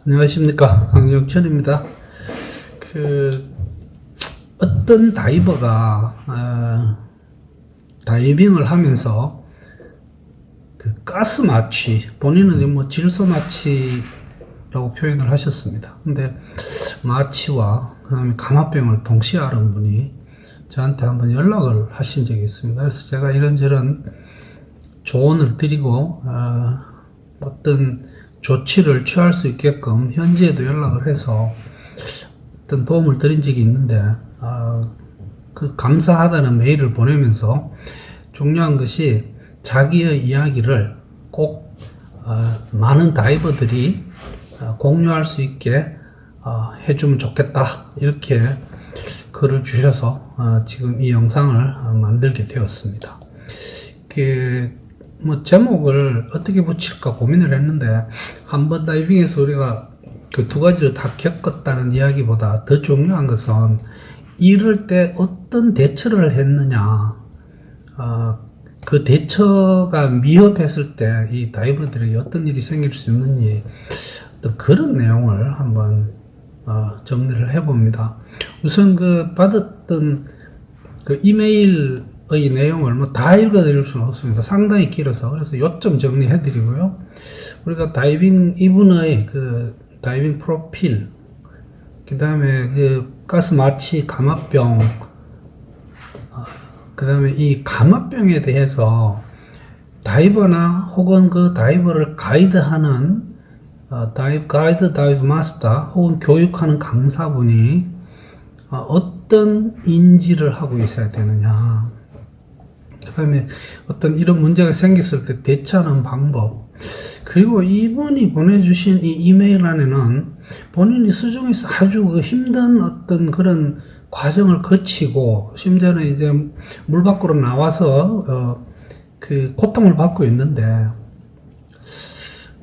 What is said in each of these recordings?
안녕하십니까, 강영철입니다. 어떤 다이버가 다이빙을 하면서 가스 마취, 본인은 뭐 질소 마취라고 표현을 하셨습니다. 근데 마취와 그다음에 감압병을 동시에 앓은 분이 저한테 한번 연락을 하신 적이 있습니다. 그래서 제가 이런저런 조언을 드리고 어떤 조치를 취할 수 있게끔 현지에도 연락을 해서 어떤 도움을 드린 적이 있는데 그 감사하다는 메일을 보내면서 중요한 것이 자기의 이야기를 꼭 많은 다이버들이 공유할 수 있게 해주면 좋겠다, 이렇게 글을 주셔서 지금 이 영상을 만들게 되었습니다. 뭐 제목을 어떻게 붙일까 고민을 했는데, 한번 다이빙에서 우리가 그 두 가지를 다 겪었다는 이야기보다 더 중요한 것은 이럴 때 어떤 대처를 했느냐, 그 대처가 미흡했을 때 이 다이버들에게 어떤 일이 생길 수 있는지, 어떤 그런 내용을 한번 정리를 해봅니다. 우선 받았던 그 이메일의 내용을 뭐 다 읽어드릴 수는 없습니다. 상당히 길어서. 그래서 요점 정리해드리고요. 우리가 이분의 다이빙 프로필, 그 다음에 가스 마취 감압병, 그 다음에 이 감압병에 대해서 다이버나 혹은 그 다이버를 가이드하는 다이브 마스터 혹은 교육하는 강사분이 어떤 인지를 하고 있어야 되느냐, 그 다음에 어떤 이런 문제가 생겼을 때 대처하는 방법, 그리고 이분이 보내주신 이 이메일 안에는 본인이 수중에서 아주 힘든 어떤 그런 과정을 거치고 심지어는 이제 물 밖으로 나와서 고통을 받고 있는데,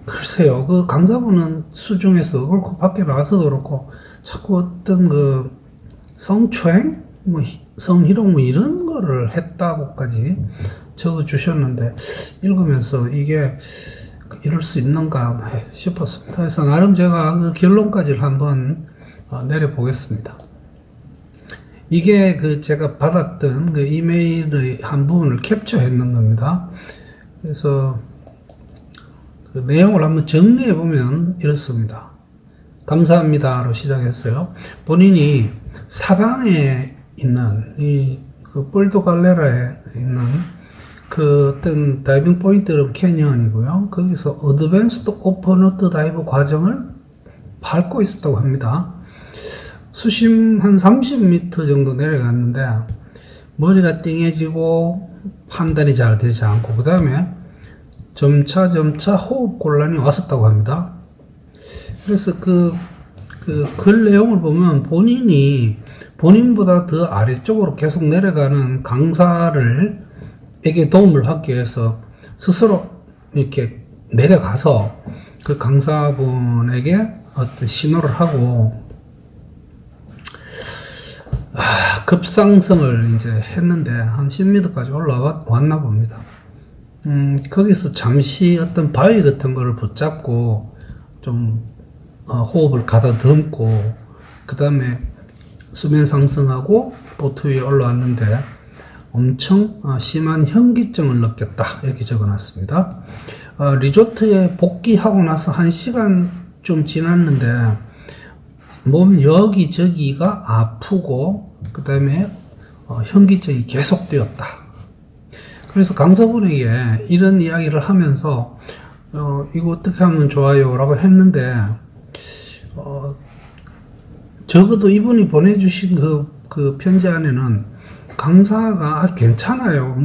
글쎄요, 그 강사분은 수중에서 그렇고 밖에 나와서도 그렇고 자꾸 어떤 성추행, 뭐 성희롱 뭐 이런 거를 했다고까지 적어 주셨는데, 읽으면서 이게 이럴 수 있는가 싶었습니다. 그래서 나름 제가 결론까지를 한번 내려 보겠습니다. 이게 제가 받았던 이메일의 한 부분을 캡처했는 겁니다. 그래서 내용을 한번 정리해 보면 이렇습니다. 감사합니다로 시작했어요. 본인이 사방에 있는 볼도갈레라에 있는 어떤 다이빙 포인트는 캐니언이고요. 거기서 어드밴스드 오픈워터 다이브 과정을 밟고 있었다고 합니다. 수심 한 30m 정도 내려갔는데 머리가 띵해지고 판단이 잘 되지 않고, 그 다음에 점차 호흡 곤란이 왔었다고 합니다. 그래서 글 내용을 보면 본인보다 더 아래쪽으로 계속 내려가는 강사에게 도움을 받기 위해서 스스로 이렇게 내려가서 그 강사분에게 어떤 신호를 하고 급상승을 이제 했는데 한 10m까지 올라왔나 봅니다. 거기서 잠시 어떤 바위 같은 거를 붙잡고 좀 호흡을 가다듬고, 그 다음에 수면 상승하고 보트 위에 올라왔는데 엄청 심한 현기증을 느꼈다, 이렇게 적어놨습니다. 리조트에 복귀하고 나서 1시간 좀 지났는데 몸 여기저기가 아프고 그 다음에 현기증이 계속되었다. 그래서 강사분에게 이런 이야기를 하면서 이거 어떻게 하면 좋아요 라고 했는데, 적어도 이분이 보내주신 그 편지 안에는 강사가 괜찮아요,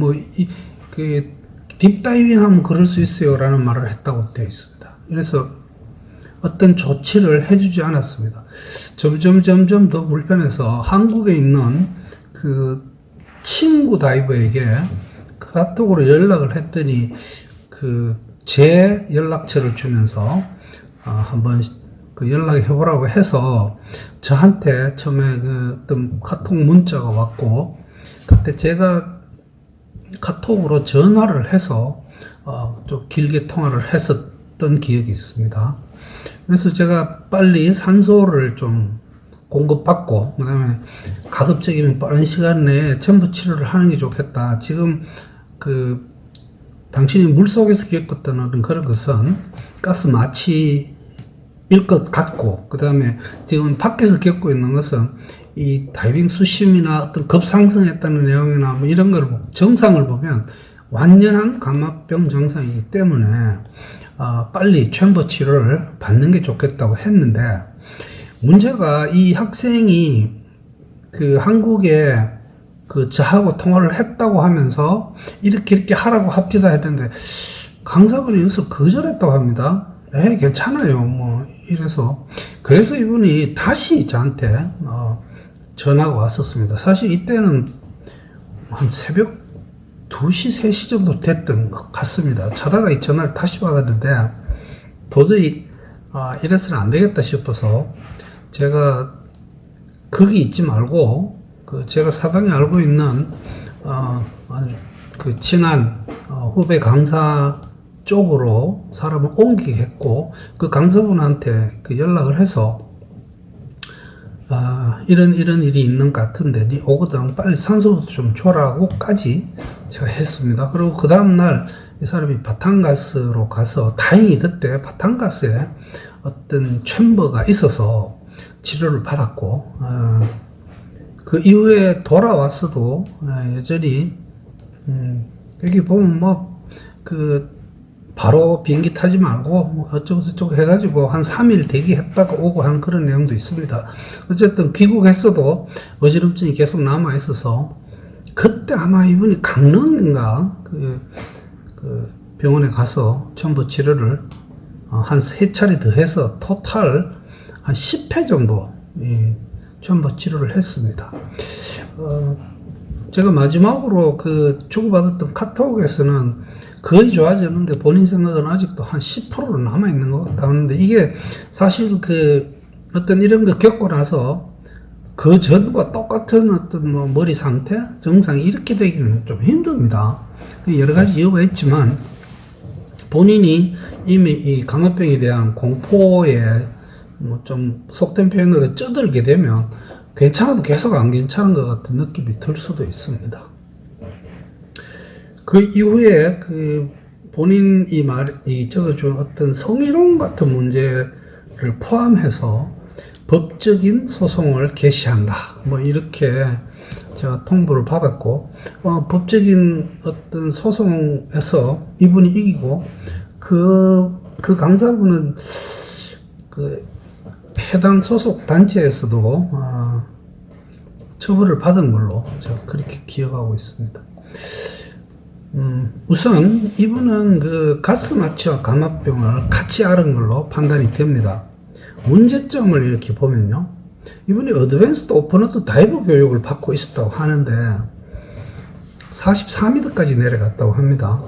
딥다이빙 하면 그럴 수 있어요 라는 말을 했다고 되어 있습니다. 그래서 어떤 조치를 해주지 않았습니다. 점점 더 불편해서 한국에 있는 친구 다이버에게 카톡으로 연락을 했더니 제 연락처를 주면서 한번 연락해 보라고 해서 저한테 처음에 어떤 카톡 문자가 왔고, 그때 제가 카톡으로 전화를 해서 좀 길게 통화를 했었던 기억이 있습니다. 그래서 제가 빨리 산소를 좀 공급받고, 그 다음에 가급적이면 빠른 시간 내에 첨부 치료를 하는 게 좋겠다. 지금 당신이 물속에서 겪었던 그런 것은 가스 마취일 것 같고, 그 다음에 지금 밖에서 겪고 있는 것은 이 다이빙 수심이나 어떤 급상승했다는 내용이나 뭐 이런 걸 정상을 보면 완전한 감마병 정상이기 때문에 빨리 챔버 치료를 받는 게 좋겠다고 했는데, 문제가 이 학생이 한국에 저하고 통화를 했다고 하면서 이렇게 하라고 합디다 했는데 강사분이 여기서 거절했다고 합니다. 괜찮아요. 뭐 이래서 그래서 이분이 다시 저한테 전화가 왔었습니다. 사실 이때는 한 새벽 2시, 3시 정도 됐던 것 같습니다. 자다가 이 전화를 다시 받았는데 도저히 이래서는 안 되겠다 싶어서 제가 거기 있지 말고 제가 사방에 알고 있는 친한 후배 강사 쪽으로 사람을 옮기겠고, 그 강사분한테 연락을 해서 이런 일이 있는 것 같은데 니 오거든 빨리 산소도 좀 줘라고까지 제가 했습니다. 그리고 그 다음날 이 사람이 바탄가스로 가서, 다행히 그때 바탄가스에 어떤 챔버가 있어서 치료를 받았고, 그 이후에 돌아왔어도 여전히 여기 보면 바로 비행기 타지 말고 어쩌고저쩌고 해가지고 한 3일 대기했다가 오고 하는 그런 내용도 있습니다. 어쨌든 귀국했어도 어지럼증이 계속 남아 있어서, 그때 아마 이분이 강릉인가 병원에 가서 첨부 치료를 한 3차례 더 해서 토탈 한 10회 정도 첨부 치료를 했습니다. 제가 마지막으로 주고받았던 카톡에서는 거의 좋아졌는데 본인 생각은 아직도 한 10%는 남아있는 것 같다 하는데, 이게 사실 어떤 이런 거 겪고 나서 그 전과 똑같은 어떤 머리 상태, 증상이 이렇게 되기는 좀 힘듭니다. 여러 가지 이유가 있지만 본인이 이미 이 감마병에 대한 공포에 좀 속된 표현으로 쩌들게 되면 괜찮아도 계속 안 괜찮은 것 같은 느낌이 들 수도 있습니다. 그 이후에 본인이 적어준 어떤 성희롱 같은 문제를 포함해서 법적인 소송을 개시한다, 이렇게 제가 통보를 받았고, 법적인 어떤 소송에서 이분이 이기고, 그 강사분은 해당 소속 단체에서도 처벌을 받은 걸로 제가 그렇게 기억하고 있습니다. 우선 이분은 가스 마취와 감마병을 같이 앓은 걸로 판단이 됩니다. 문제점을 이렇게 보면요, 이분이 어드밴스드 오픈워터 다이버 교육을 받고 있었다고 하는데 44m까지 내려갔다고 합니다.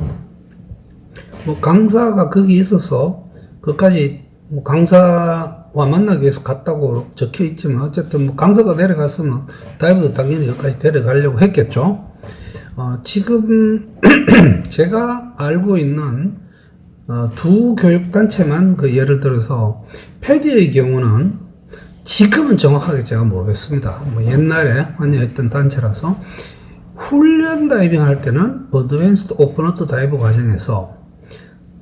강사가 거기 있어서 그까지 강사와 만나기 위해서 갔다고 적혀 있지만, 어쨌든 강사가 내려갔으면 다이버도 당연히 여기까지 데려가려고 했겠죠. 지금 제가 알고 있는 두 교육단체만 예를 들어서 패디의 경우는 지금은 정확하게 제가 모르겠습니다. 옛날에 관여했던 단체라서, 훈련 다이빙 할 때는 어드밴스드 오픈워터 다이버 과정에서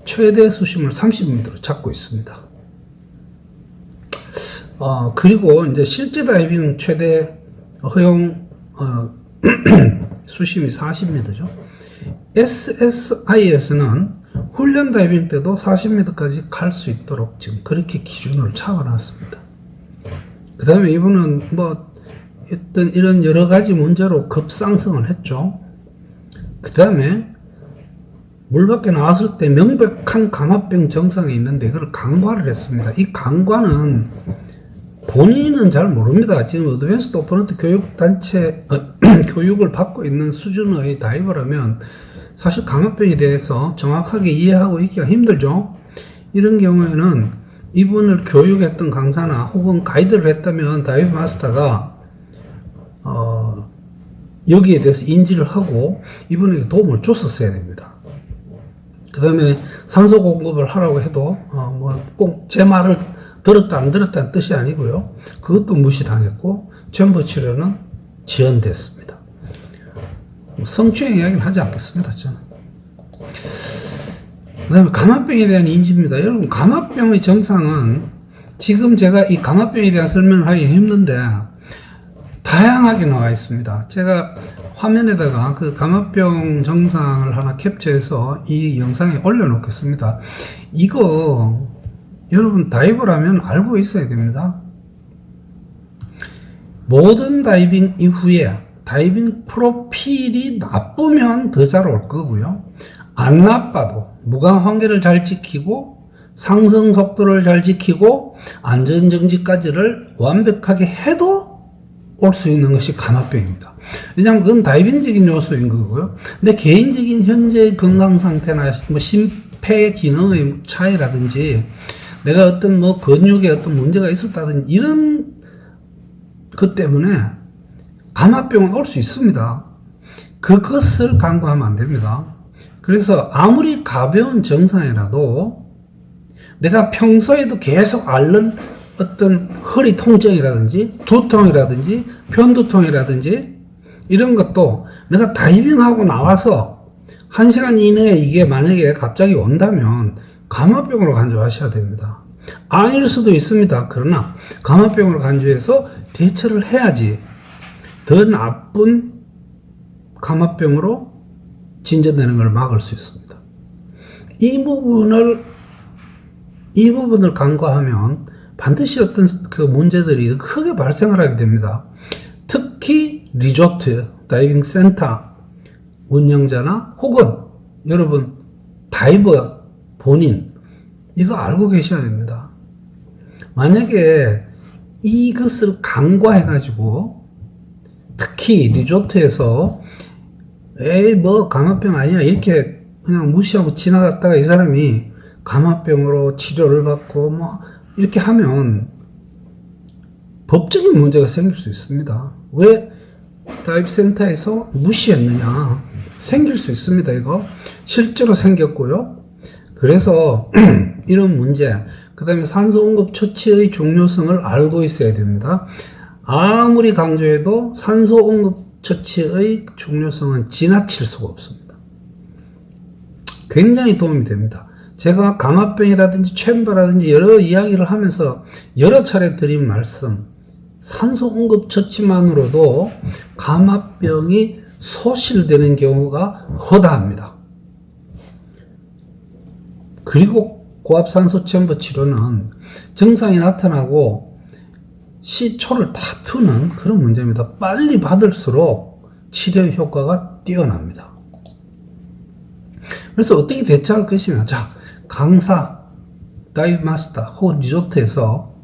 최대 수심을 30m로 잡고 있습니다. 그리고 이제 실제 다이빙 최대 허용 수심이 40m죠. SSI에서는 훈련 다이빙 때도 40m까지 갈 수 있도록 지금 그렇게 기준을 잡아놨습니다. 그 다음에 이분은 어떤 이런 여러 가지 문제로 급상승을 했죠. 그 다음에 물 밖에 나왔을 때 명백한 감마병 증상이 있는데 그걸 간과를 했습니다. 이 간과는 본인은 잘 모릅니다. 지금 어드밴스드 오픈워터 교육단체 교육을 받고 있는 수준의 다이버라면 사실 감마병에 대해서 정확하게 이해하고 있기가 힘들죠. 이런 경우에는 이분을 교육했던 강사나 혹은 가이드를 했다면 다이브 마스터가 여기에 대해서 인지를 하고 이분에게 도움을 줬었어야 됩니다. 그 다음에 산소 공급을 하라고 해도 꼭 제 말을 들었다 안 들었다는 뜻이 아니고요. 그것도 무시당했고 챔버 치료는 지연됐습니다. 성추행 이야기는 하지 않겠습니다. 저는. 그 다음에 감압병에 대한 인지입니다. 여러분, 감압병의 정상은 지금 제가 이 감압병에 대한 설명을 하기 힘든데 다양하게 나와 있습니다. 제가 화면에다가 그 감압병 정상을 하나 캡처해서 이 영상에 올려놓겠습니다. 이거 여러분 다이버라면 알고 있어야 됩니다. 모든 다이빙 이후에 다이빙 프로필이 나쁘면 더 잘 올 거고요. 안 나빠도 무감 환경을 잘 지키고 상승 속도를 잘 지키고 안전정지까지를 완벽하게 해도 올 수 있는 것이 감압병입니다. 왜냐하면 그건 다이빙적인 요소인 거고요. 내 개인적인 현재 건강 상태나 뭐 심폐 기능의 차이라든지 내가 어떤 뭐 근육에 어떤 문제가 있었다든지 이런 것 때문에 감압병은 올 수 있습니다. 그것을 간과하면 안 됩니다. 그래서 아무리 가벼운 증상이라도 내가 평소에도 계속 앓는 어떤 허리 통증이라든지 두통이라든지 편두통이라든지 이런 것도 내가 다이빙하고 나와서 1시간 이내에 이게 만약에 갑자기 온다면 감압병으로 간주하셔야 됩니다. 아닐 수도 있습니다. 그러나 감압병으로 간주해서 대처를 해야지 더 나쁜 감압병으로 진전되는 걸 막을 수 있습니다. 이 부분을 간과하면 반드시 어떤 그 문제들이 크게 발생을 하게 됩니다. 특히 리조트, 다이빙 센터 운영자나 혹은 여러분 다이버 본인 이거 알고 계셔야 됩니다. 만약에 이것을 간과해 가지고 특히 리조트에서 에이 뭐 감압병 아니야 이렇게 그냥 무시하고 지나갔다가 이 사람이 감압병으로 치료를 받고 뭐 이렇게 하면 법적인 문제가 생길 수 있습니다. 왜 다이브 센터에서 무시했느냐 생길 수 있습니다. 이거 실제로 생겼고요. 그래서 이런 문제, 그 다음에 산소 공급 처치의 중요성을 알고 있어야 됩니다. 아무리 강조해도 산소 공급 처치의 중요성은 지나칠 수가 없습니다. 굉장히 도움이 됩니다. 제가 감압병이라든지 챔버라든지 여러 이야기를 하면서 여러 차례 드린 말씀, 산소 공급 처치만으로도 감압병이 소실되는 경우가 허다합니다. 그리고 고압산소 챔버 치료는 증상이 나타나고 시초를 다투는 그런 문제입니다. 빨리 받을수록 치료 효과가 뛰어납니다. 그래서 어떻게 대처할 것이냐. 자, 강사, 다이브 마스터 혹은 리조트에서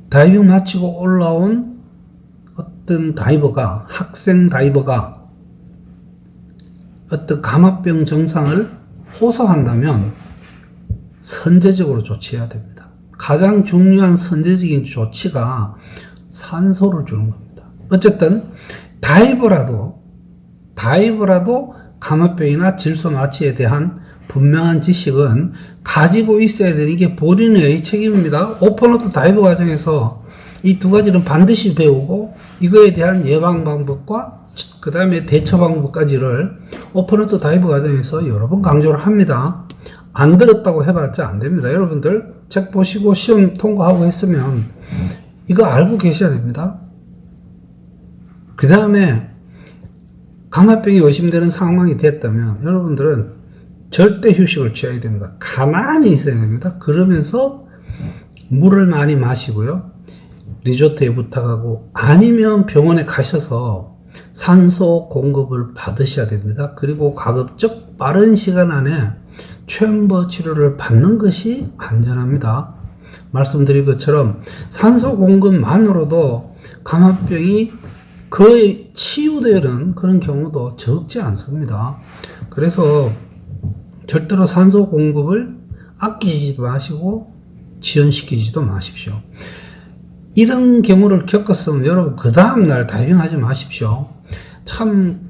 다이빙 마치고 올라온 어떤 다이버가, 학생 다이버가 어떤 감압병 증상을 호소한다면 선제적으로 조치해야 됩니다. 가장 중요한 선제적인 조치가 산소를 주는 겁니다. 어쨌든 다이버라도 감압병이나 질소 마취에 대한 분명한 지식은 가지고 있어야 되는 게 본인의 책임입니다. 오픈워터 다이버 과정에서 이 두 가지는 반드시 배우고 이거에 대한 예방 방법과 그 다음에 대처 방법까지를 오픈워터 다이버 과정에서 여러 번 강조를 합니다. 안 들었다고 해봤자 안 됩니다. 여러분들 책 보시고 시험 통과하고 했으면 이거 알고 계셔야 됩니다. 그 다음에 감압병이 의심되는 상황이 됐다면 여러분들은 절대 휴식을 취해야 됩니다. 가만히 있어야 됩니다. 그러면서 물을 많이 마시고요. 리조트에 부탁하고 아니면 병원에 가셔서 산소 공급을 받으셔야 됩니다. 그리고 가급적 빠른 시간 안에 챔버 치료를 받는 것이 안전합니다. 말씀드린 것처럼 산소 공급만으로도 감압병이 거의 치유되는 그런 경우도 적지 않습니다. 그래서 절대로 산소 공급을 아끼지도 마시고 지연시키지도 마십시오. 이런 경우를 겪었으면 여러분 그 다음날 다이빙하지 마십시오. 참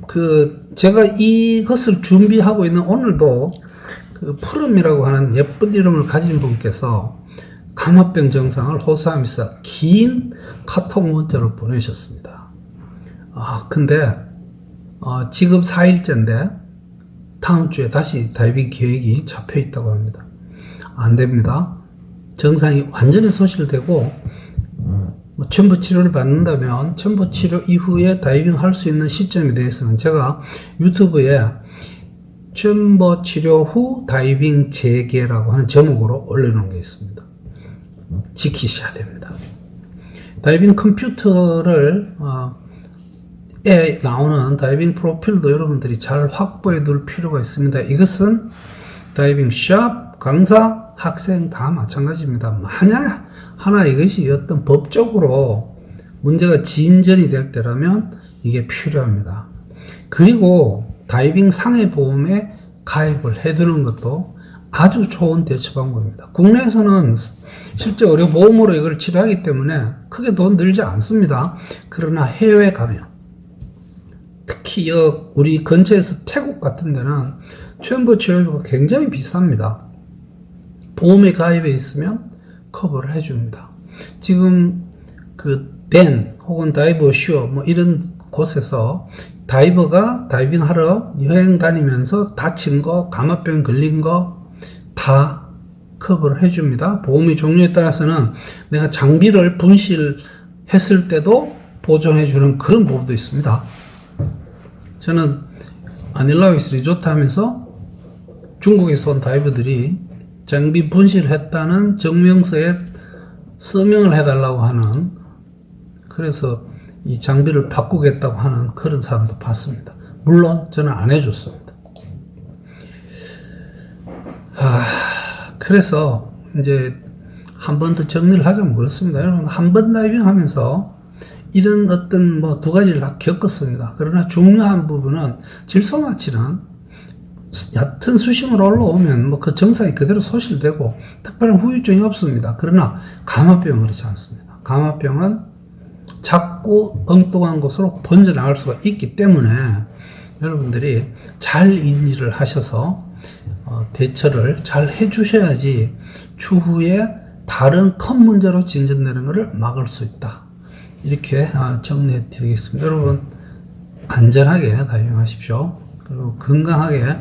제가 이것을 준비하고 있는 오늘도 푸름이라고 하는 예쁜 이름을 가진 분께서 감화병 증상을 호소하면서 긴 카톡 문자를 보내셨습니다. 근데 지금 4일째인데 다음 주에 다시 다이빙 계획이 잡혀 있다고 합니다. 안 됩니다. 증상이 완전히 소실되고 첨부 치료를 받는다면 첨부 치료 이후에 다이빙 할 수 있는 시점에 대해서는 제가 유튜브에 첨부 치료 후 다이빙 재개라고 하는 제목으로 올려놓은 게 있습니다. 지키셔야 됩니다. 다이빙 컴퓨터를 에 나오는 다이빙 프로필도 여러분들이 잘 확보해 둘 필요가 있습니다. 이것은 다이빙 샵, 강사, 학생 다 마찬가지입니다. 만약 하나 이것이 어떤 법적으로 문제가 진전이 될 때라면 이게 필요합니다. 그리고 다이빙 상해보험에 가입을 해두는 것도 아주 좋은 대처 방법입니다. 국내에서는 실제 의료보험으로 이걸 치료하기 때문에 크게 돈 들지 않습니다. 그러나 해외 가면 특히 우리 근처에서 태국 같은 데는 첨부 치료비가 굉장히 비쌉니다. 보험에 가입해 있으면 커버를 해줍니다. 지금 댄 혹은 다이버 슈어 이런 곳에서 다이버가 다이빙 하러 여행 다니면서 다친 거, 감화병 걸린 거 다 커버를 해줍니다. 보험의 종류에 따라서는 내가 장비를 분실했을 때도 보존해주는 그런 보험도 있습니다. 저는 아닐라위스 리조트 하면서 중국에서 온 다이버들이 장비 분실했다는 증명서에 서명을 해달라고 하는, 그래서 이 장비를 바꾸겠다고 하는 그런 사람도 봤습니다. 물론 저는 안 해줬습니다. 그래서 이제 한 번 더 정리를 하자면 그렇습니다. 여러분, 한 번 다이빙 하면서 이런 어떤 두 가지를 다 겪었습니다. 그러나 중요한 부분은 질소마취는 얕은 수심으로 올라오면 그 증상이 그대로 소실되고 특별한 후유증이 없습니다. 그러나 감화병은 그렇지 않습니다. 감화병은 자꾸 엉뚱한 곳으로 번져나갈 수가 있기 때문에 여러분들이 잘 인지를 하셔서 대처를 잘 해주셔야지 추후에 다른 큰 문제로 진전되는 것을 막을 수 있다. 이렇게 정리해 드리겠습니다. 여러분, 안전하게 다이빙 하십시오. 그리고 건강하게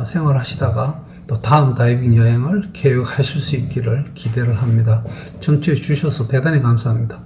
생활하시다가 또 다음 다이빙 여행을 계획하실 수 있기를 기대를 합니다. 청취해 주셔서 대단히 감사합니다.